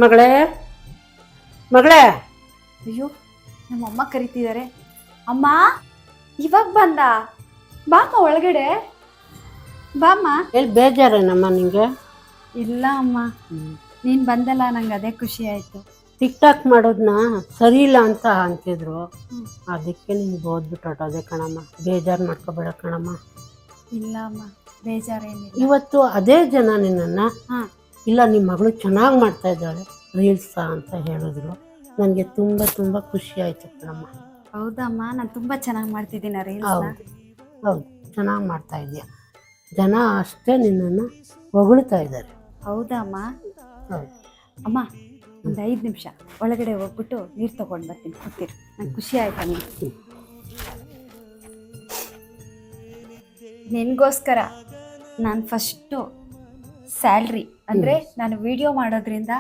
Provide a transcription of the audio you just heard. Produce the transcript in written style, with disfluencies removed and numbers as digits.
ಮಗಳೇ ಮಗಳೇ ಅಯ್ಯೋ ನಮ್ಮಮ್ಮ ಕರಿತಿದ್ದಾರೆ. ಅಮ್ಮ ಇವಾಗ ಬಂದ, ಬಾಮ್ಮ ಒಳಗಡೆ ಬಾಮ್ಮ. ಎಲ್ಲಿ ಬೇಜಾರೇನಮ್ಮ ನಿಂಗೆ? ಇಲ್ಲ ಅಮ್ಮ, ನೀನು ಬಂದಲ್ಲ ನಂಗೆ ಅದೇ ಖುಷಿ ಆಯಿತು. ಟಿಕ್ ಟಾಕ್ ಮಾಡೋದನ್ನ ಸರಿ ಇಲ್ಲ ಅಂತ ಅಂತಿದ್ರು, ಅದಕ್ಕೆ ನಿನ್ಗೆ ಓದ್ಬಿಟ್ಟು ಹೊಟ್ಟೋದೆ ಕಣಮ್ಮ. ಬೇಜಾರು ಮಾಡ್ಕೋಬೇಡ ಕಣಮ್ಮ. ಇಲ್ಲ ಅಮ್ಮ, ಬೇಜಾರೇನಿಲ್ಲ. ಇವತ್ತು ಅದೇ ಜನ ನಿನ್ನನ್ನು ಹಾಂ ಇಲ್ಲ ನಿಮ್ಮ ಮಗಳು ಚೆನ್ನಾಗಿ ಮಾಡ್ತಾ ಇದ್ದಾಳೆ ರೀಲ್ಸಾ ಅಂತ ಹೇಳಿದ್ರು. ನನಗೆ ತುಂಬ ತುಂಬ ಖುಷಿ ಆಯಿತು ಕಣಮ್ಮ. ಹೌದಮ್ಮ, ನಾನು ತುಂಬ ಚೆನ್ನಾಗಿ ಮಾಡ್ತಿದ್ದೀನ ರೀಲ್ಸ್. ಹೌದು ಹೌದು, ಚೆನ್ನಾಗಿ ಮಾಡ್ತಾ ಇದೆಯಾ. ಜನ ಅಷ್ಟೇ ನಿನ್ನನ್ನು ಹೊಗಳ್ತಾ ಇದ್ದಾರೆ. ಹೌದಾ ಅಮ್ಮ? ಹೌದು ಅಮ್ಮ, ಒಂದು 5 ನಿಮಿಷ ಒಳಗಡೆ ಹೋಗ್ಬಿಟ್ಟು ನೀರು ತೊಗೊಂಡು ಬರ್ತೀನಿ, ಕೊಡ್ತೀರಿ. ನಂಗೆ ಖುಷಿ ಆಯ್ತಮ್ಮ. ನಿನಗೋಸ್ಕರ ನಾನು ಫಸ್ಟು ಸ್ಯಾಲ್ರಿ ಅಂದರೆ ನಾನು ವಿಡಿಯೋ ಮಾಡೋದ್ರಿಂದ